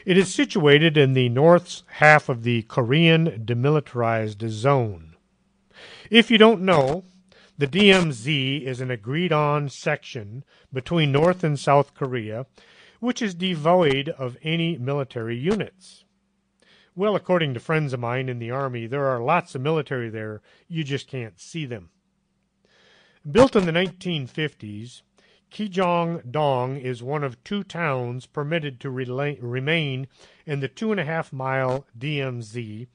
It is situated in the north half of the Korean Demilitarized Zone. If you don't know, the DMZ is an agreed-on section between North and South Korea, which is devoid of any military units. Well, according to friends of mine in the Army, there are lots of military there, you just can't see them. Built in the 1950s, Kijong-dong is one of 2 towns permitted to remain in the 2.5-mile DMZ,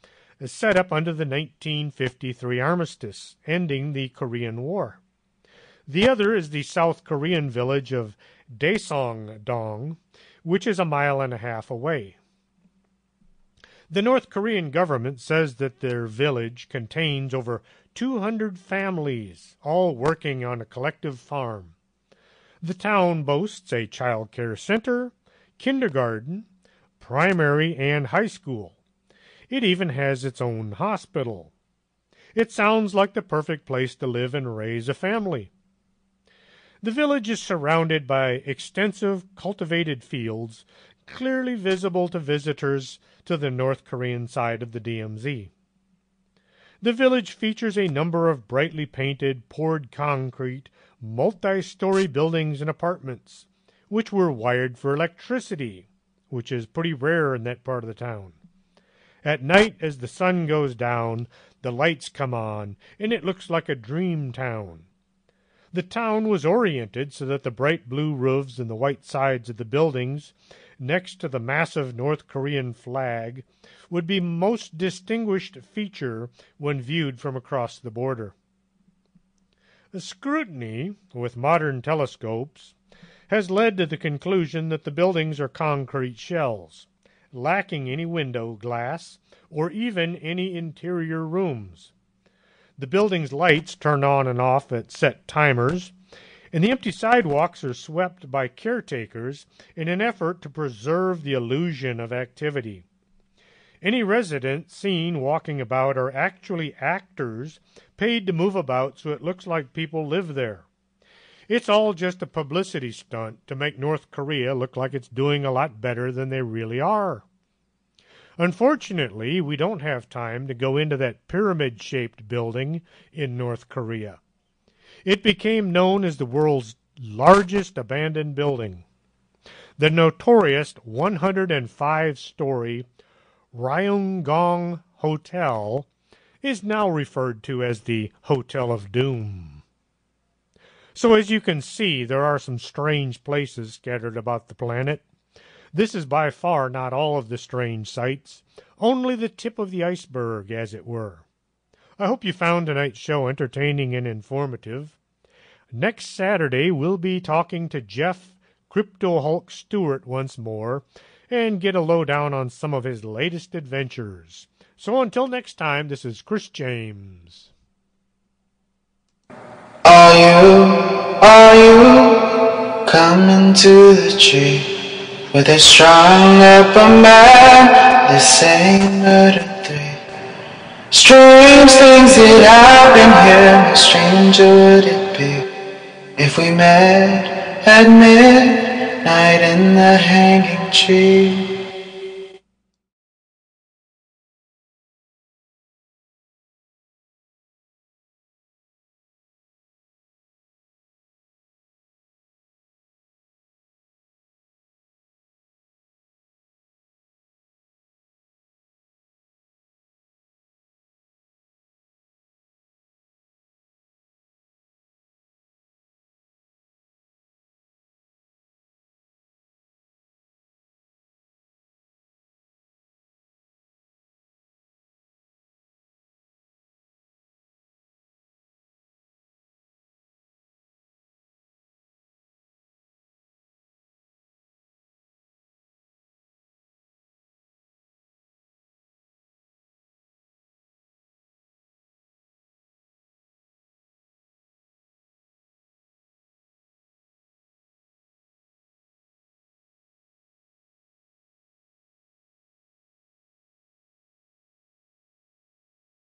set up under the 1953 armistice, ending the Korean War. The other is the South Korean village of Daesong-dong, which is 1.5 miles away. The North Korean government says that their village contains over 200 families, all working on a collective farm. The town boasts a child care center, kindergarten, primary, and high school. It even has its own hospital. It sounds like the perfect place to live and raise a family. The village is surrounded by extensive cultivated fields, clearly visible to visitors to the North Korean side of the DMZ. The village features a number of brightly painted, poured concrete, multi-story buildings and apartments, which were wired for electricity, which is pretty rare in that part of the town. At night, as the sun goes down, the lights come on, and it looks like a dream town. The town was oriented so that the bright blue roofs and the white sides of the buildings, next to the massive North Korean flag, would be most distinguished feature when viewed from across the border. The scrutiny with modern telescopes has led to the conclusion that the buildings are concrete shells, lacking any window glass or even any interior rooms. The building's lights turn on and off at set timers, and the empty sidewalks are swept by caretakers in an effort to preserve the illusion of activity. Any resident seen walking about are actually actors paid to move about so it looks like people live there. It's all just a publicity stunt to make North Korea look like it's doing a lot better than they really are. Unfortunately, we don't have time to go into that pyramid-shaped building in North Korea. It became known as the world's largest abandoned building. The notorious 105-story Ryunggong Hotel is now referred to as the Hotel of Doom. So as you can see, there are some strange places scattered about the planet. This is by far not all of the strange sights, only the tip of the iceberg, as it were. I hope you found tonight's show entertaining and informative. Next Saturday, we'll be talking to Jeff Crypto Hulk Stewart once more and get a lowdown on some of his latest adventures. So until next time, this is Chris James. Are you coming to the tree? With a strong upper man, the same murder 3. Strange things that happen here, how stranger would it be if we met at midnight in the hanging tree?